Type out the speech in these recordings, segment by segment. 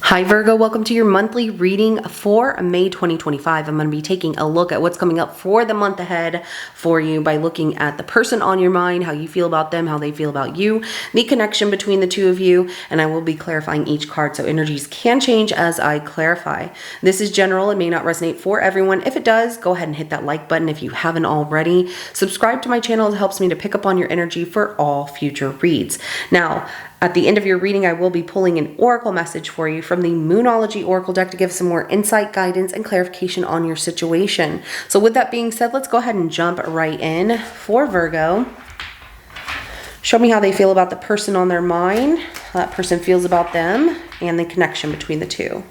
Hi Virgo, welcome to your monthly reading for May 2025. I'm going to be taking a look at what's coming up for the month ahead for you by looking at the person on your mind, how you feel about them, how they feel about you, the connection between the two of you, and I will be clarifying each card so energies can change as I clarify. This is general. It may not resonate for everyone. If it does, go ahead and hit that like button if you haven't already. Subscribe to my channel. It helps me to pick up on your energy for all future reads. Now, at the end of your reading, I will be pulling an oracle message for you from the Moonology Oracle deck to give some more insight, guidance, and clarification on your situation. So with that being said, let's go ahead and jump right in for Virgo. Show me how they feel about the person on their mind, how that person feels about them, and the connection between the two.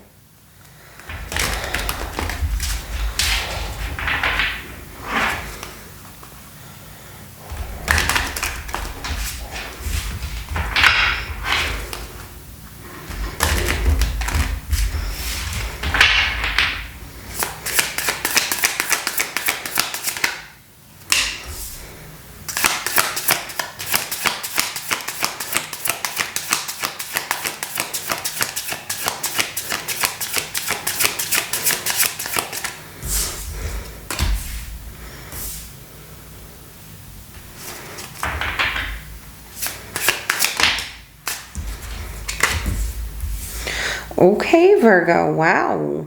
Okay, Virgo, wow.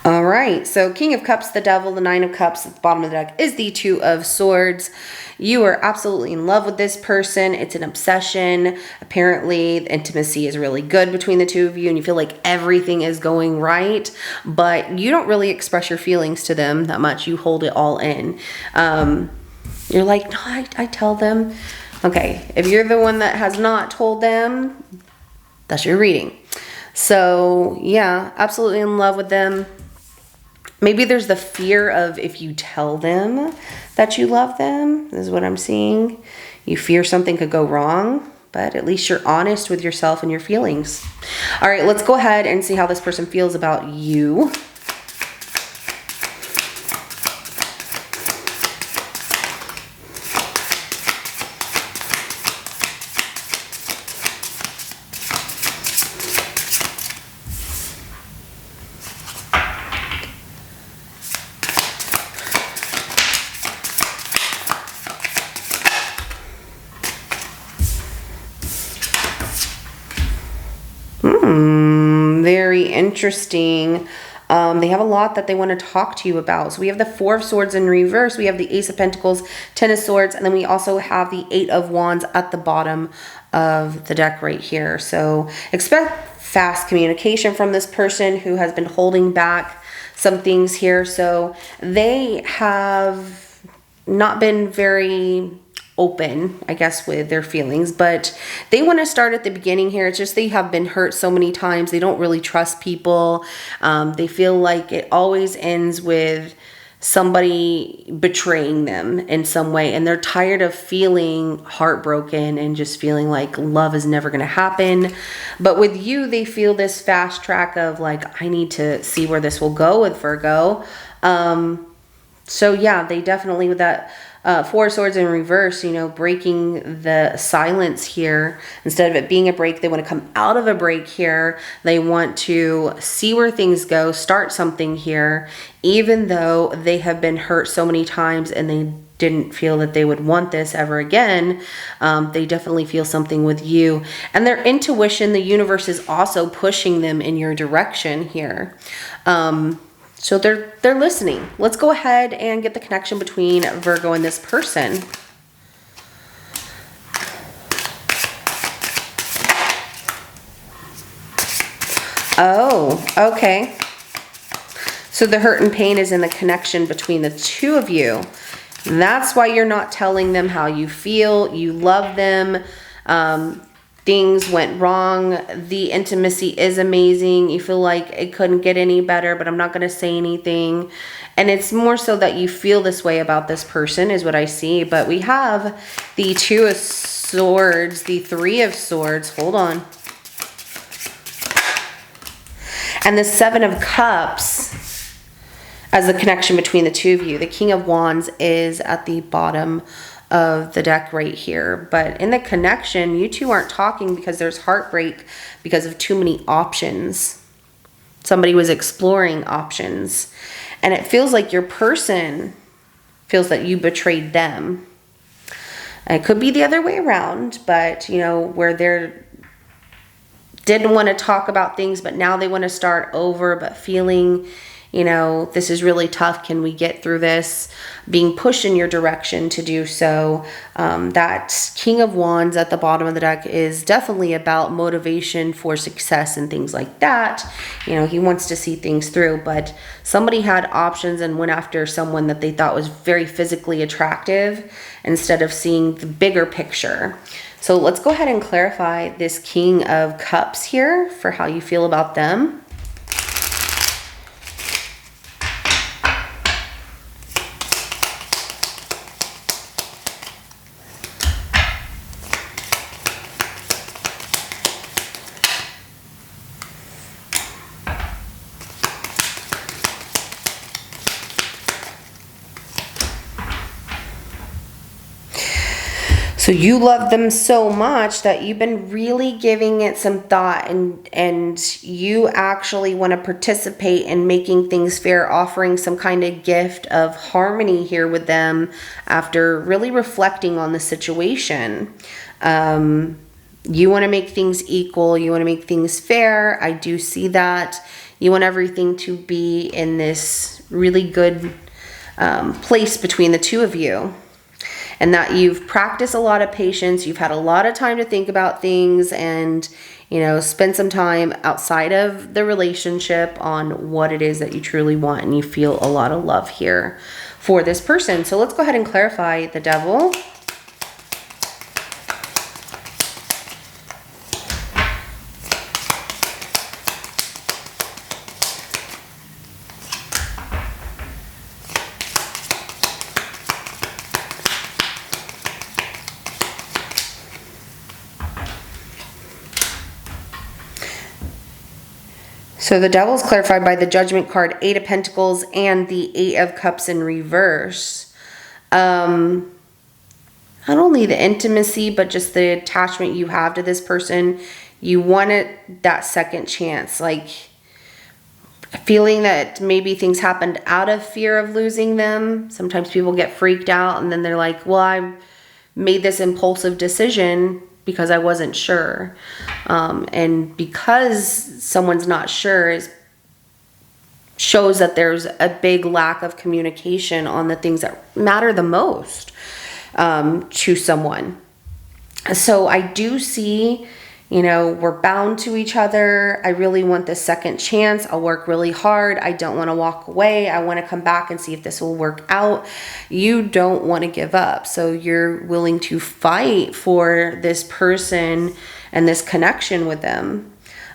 All right, so King of Cups, the Devil, the Nine of Cups at the bottom of the deck is the Two of Swords. You are absolutely in love with this person. It's an obsession. Apparently, the intimacy is really good between the two of you and you feel like everything is going right, but you don't really express your feelings to them that much. You hold it all in. You're like, no, I tell them. Okay, if you're the one that has not told them, that's your reading. So yeah, absolutely in love with them. Maybe there's the fear of if you tell them that you love them, is what I'm seeing. You fear something could go wrong, but at least you're honest with yourself and your feelings. All right, let's go ahead and see how this person feels about you. Very interesting. They have a lot that they want to talk to you about. So we have the Four of Swords in reverse. We have the Ace of Pentacles, Ten of Swords, and then we also have the Eight of Wands at the bottom of the deck right here. So expect fast communication from this person who has been holding back some things here. So they have not been very open, I guess, with their feelings, but they want to start at the beginning here. It's just they have been hurt so many times. They don't really trust people. They feel like it always ends with somebody betraying them in some way, and they're tired of feeling heartbroken and just feeling like love is never going to happen. But with you, they feel this fast track of like, I need to see where this will go with Virgo. So yeah, they definitely, with that Four of Swords in reverse, you know, breaking the silence here. Instead of it being a break, they want to come out of a break here. They want to see where things go, start something here, even though they have been hurt so many times and they didn't feel that they would want this ever again. They definitely feel something with you. And their intuition, the universe is also pushing them in your direction here. So they're listening. Let's go ahead and get the connection between Virgo and this person. Oh, okay. So the hurt and pain is in the connection between the two of you. That's why you're not telling them how you feel. You love them. Things went wrong. The intimacy is amazing. You feel like it couldn't get any better, but I'm not going to say anything. And it's more so that you feel this way about this person is what I see. But we have the Two of Swords, the Three of Swords. Hold on. And the Seven of Cups as the connection between the two of you. The King of Wands is at the bottom of the deck right here. But in the connection, you two aren't talking because there's heartbreak because of too many options. Somebody was exploring options. And it feels like your person feels that you betrayed them. It could be the other way around, but, you know, where they're didn't want to talk about things, but now they want to start over, but feeling, you know, this is really tough. Can we get through this? Being pushed in your direction to do so. That King of Wands at the bottom of the deck is definitely about motivation for success and things like that. You know, he wants to see things through, but somebody had options and went after someone that they thought was very physically attractive instead of seeing the bigger picture. So let's go ahead and clarify this King of Cups here for how you feel about them. So you love them so much that you've been really giving it some thought, and you actually want to participate in making things fair, offering some kind of gift of harmony here with them after really reflecting on the situation. You want to make things equal. You want to make things fair. I do see that. You want everything to be in this really good place between the two of you. And that you've practiced a lot of patience, you've had a lot of time to think about things and, you know, spend some time outside of the relationship on what it is that you truly want, and you feel a lot of love here for this person. So let's go ahead and clarify the Devil. So the Devil's clarified by the Judgment card, 8 of Pentacles, and the 8 of Cups in reverse. Not only the intimacy, but just the attachment you have to this person. You wanted that second chance, like feeling that maybe things happened out of fear of losing them. Sometimes people get freaked out and then they're like, well, I made this impulsive decision because I wasn't sure. And because someone's not sure shows that there's a big lack of communication on the things that matter the most to someone. So I do see, you know, we're bound to each other. I really want this second chance. I'll work really hard. I don't want to walk away. I want to come back and see if this will work out. You don't want to give up. So you're willing to fight for this person and this connection with them.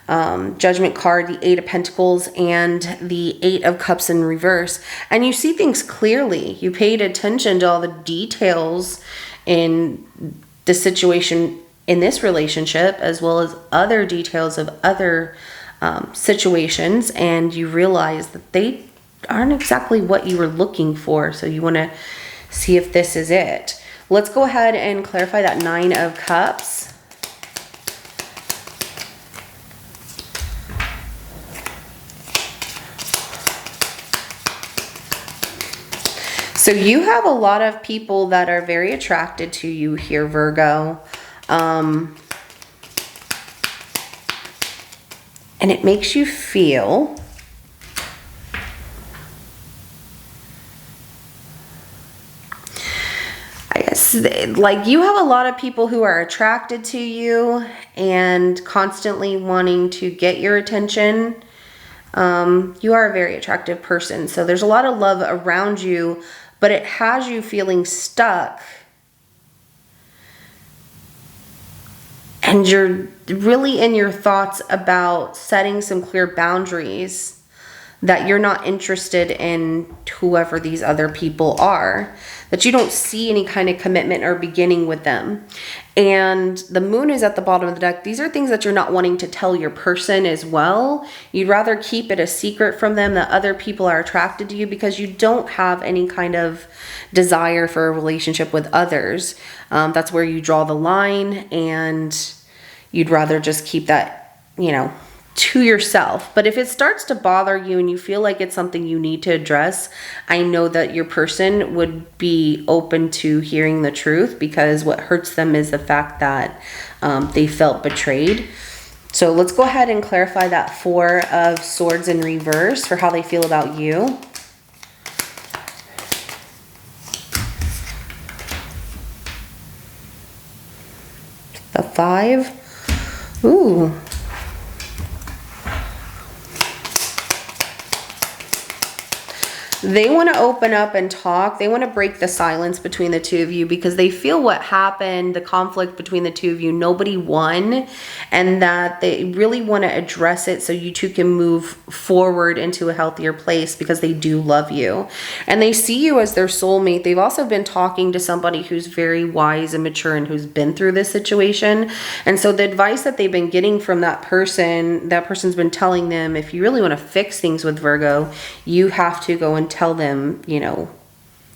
Judgment card, the 8 of Pentacles, and the 8 of Cups in reverse. And you see things clearly. You paid attention to all the details in the situation in this relationship, as well as other details of other situations, and you realize that they aren't exactly what you were looking for. So you want to see if this is it. Let's go ahead and clarify that 9 of Cups. So you have a lot of people that are very attracted to you here, Virgo. And it makes you feel like you have a lot of people who are attracted to you and constantly wanting to get your attention. You are a very attractive person. So there's a lot of love around you, but it has you feeling stuck. And you're really in your thoughts about setting some clear boundaries, that you're not interested in whoever these other people are. that you don't see any kind of commitment or beginning with them. And the moon is at the bottom of the deck. These are things that you're not wanting to tell your person as well. You'd rather keep it a secret from them that other people are attracted to you because you don't have any kind of desire for a relationship with others. That's where you draw the line, and you'd rather just keep that, you know, to yourself. But if it starts to bother you and you feel like it's something you need to address, I know that your person would be open to hearing the truth, because what hurts them is the fact that they felt betrayed. So let's go ahead and clarify that Four of Swords in reverse for how they feel about you. The Five. Ooh. They want to open up and talk. They want to break the silence between the two of you because they feel what happened, the conflict between the two of you, nobody won, and that they really want to address it so you two can move forward into a healthier place because they do love you. And they see you as their soulmate. They've also been talking to somebody who's very wise and mature and who's been through this situation. And so the advice that they've been getting from that person's been telling them, if you really want to fix things with Virgo, you have to go and tell them, you know,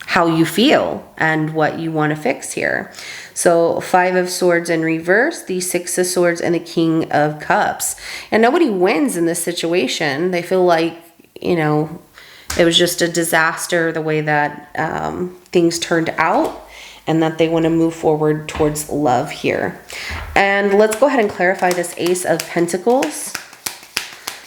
how you feel and what you want to fix here. So Five of Swords in reverse, the Six of Swords, and the King of Cups. And nobody wins in this situation. They feel like, you know, it was just a disaster the way that things turned out, and that they want to move forward towards love here. And let's go ahead and clarify this Ace of Pentacles.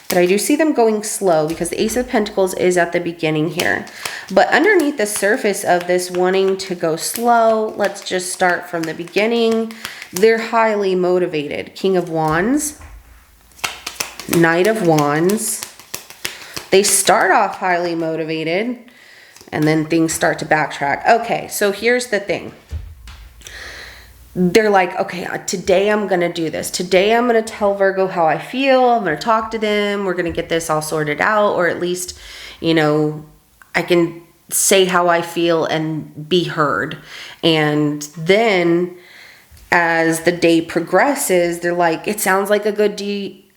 But I do see them going slow because the Ace of Pentacles is at the beginning here. But underneath the surface of this wanting to go slow, let's just start from the beginning. They're highly motivated. King of Wands, Knight of Wands. They start off highly motivated, and then things start to backtrack. Okay, so here's the thing. They're like, okay, today I'm going to do this. Today I'm going to tell Virgo how I feel. I'm going to talk to them. We're going to get this all sorted out. Or at least, you know, I can say how I feel and be heard. And then as the day progresses, they're like, it sounds like a good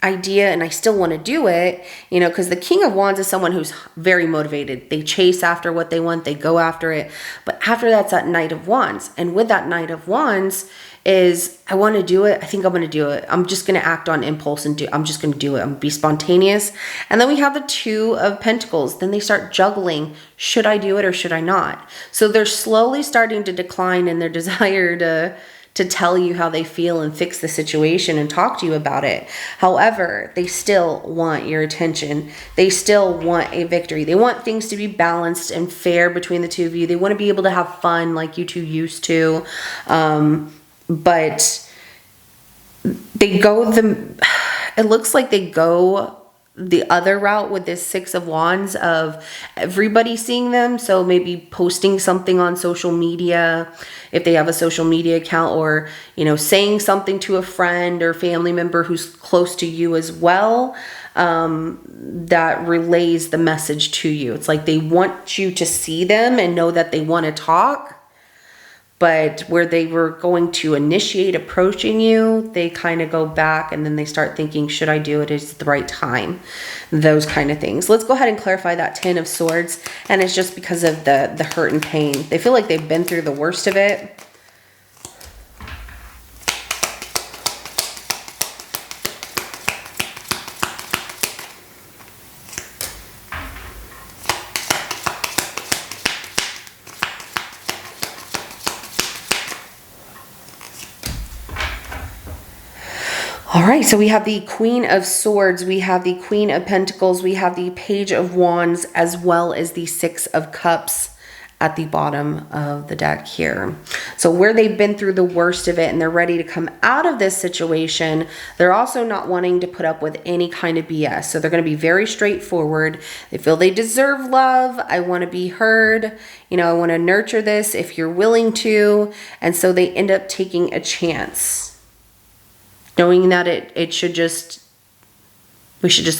idea and I still want to do it, you know, because the King of Wands is someone who's very motivated. They chase after what they want, they go after it. But after that's that Knight of Wands. And with that Knight of Wands is, I want to do it. I think I'm going to do it. I'm just going to act on impulse and I'm just going to do it. I'm going to be spontaneous. And then we have the Two of Pentacles. Then they start juggling. Should I do it or should I not? So they're slowly starting to decline in their desire to tell you how they feel and fix the situation and talk to you about it. However, they still want your attention. They still want a victory. They want things to be balanced and fair between the two of you. They want to be able to have fun like you two used to. But they go it looks like they go the other route with this Six of Wands of everybody seeing them. So maybe posting something on social media if they have a social media account, or, you know, saying something to a friend or family member who's close to you as well, that relays the message to you. It's like they want you to see them and know that they want to talk. But where they were going to initiate approaching you, they kind of go back and then they start thinking, should I do it? Is it the right time? Those kind of things. Let's go ahead and clarify that Ten of Swords. And it's just because of the hurt and pain. They feel like they've been through the worst of it. All right, so we have the Queen of Swords, we have the Queen of Pentacles, we have the Page of Wands, as well as the Six of Cups at the bottom of the deck here. So where they've been through the worst of it and they're ready to come out of this situation, they're also not wanting to put up with any kind of BS. So they're going to be very straightforward. They feel they deserve love. I want to be heard. You know, I want to nurture this if you're willing to. And so they end up taking a chance, knowing that we should just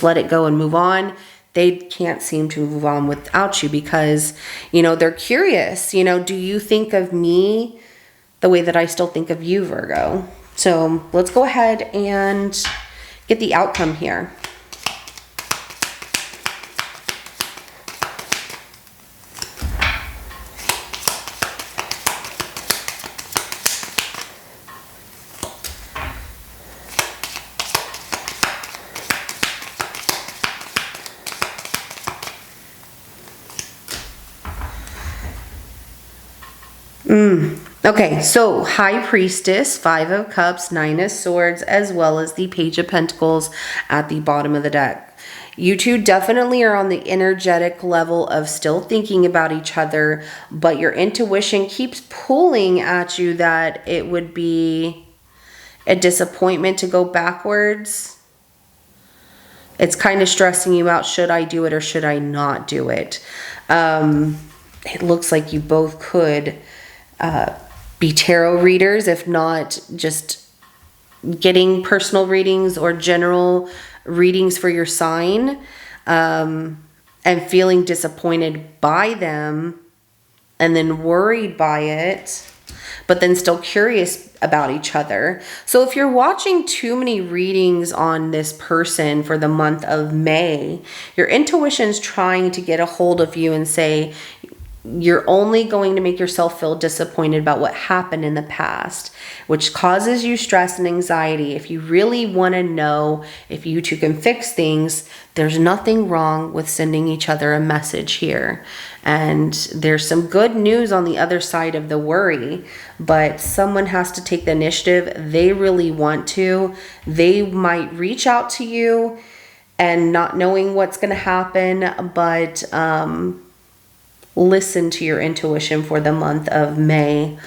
let it go and move on. they can't seem to move on without you because, you know, they're curious. You know, do you think of me the way that I still think of you, Virgo? So let's go ahead and get the outcome here. Okay, so High Priestess, Five of Cups, Nine of Swords, as well as the Page of Pentacles at the bottom of the deck. You two definitely are on the energetic level of still thinking about each other, but your intuition keeps pulling at you that it would be a disappointment to go backwards. It's kind of stressing you out. Should I do it or should I not do it? It looks like you both could be tarot readers, if not just getting personal readings or general readings for your sign, and feeling disappointed by them and then worried by it, but then still curious about each other. So if you're watching too many readings on this person for the month of May, your intuition's trying to get a hold of you and say, you're only going to make yourself feel disappointed about what happened in the past, which causes you stress and anxiety. If you really want to know if you two can fix things, there's nothing wrong with sending each other a message here. And there's some good news on the other side of the worry, but someone has to take the initiative. They really want to. They might reach out to you and not knowing what's going to happen, but listen to your intuition for the month of May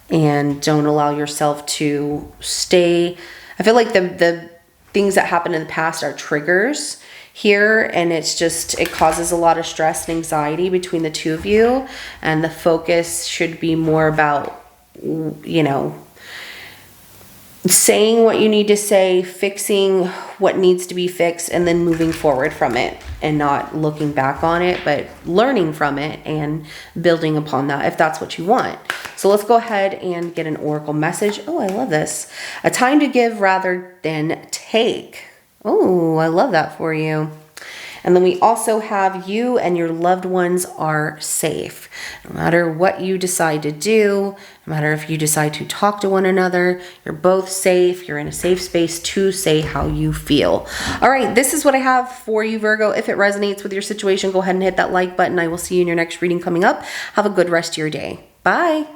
and don't allow yourself to stay. I feel like the things that happened in the past are triggers here, and it causes a lot of stress and anxiety between the two of you, and the focus should be more about, you know, saying what you need to say, fixing what needs to be fixed, and then moving forward from it and not looking back on it, but learning from it and building upon that if that's what you want. So let's go ahead and get an oracle message. Oh, I love this. A time to give rather than take. Oh, I love that for you. And then we also have you and your loved ones are safe. No matter what you decide to do, no matter if you decide to talk to one another, you're both safe. You're in a safe space to say how you feel. All right, this is what I have for you, Virgo. If it resonates with your situation, go ahead and hit that like button. I will see you in your next reading coming up. Have a good rest of your day. Bye.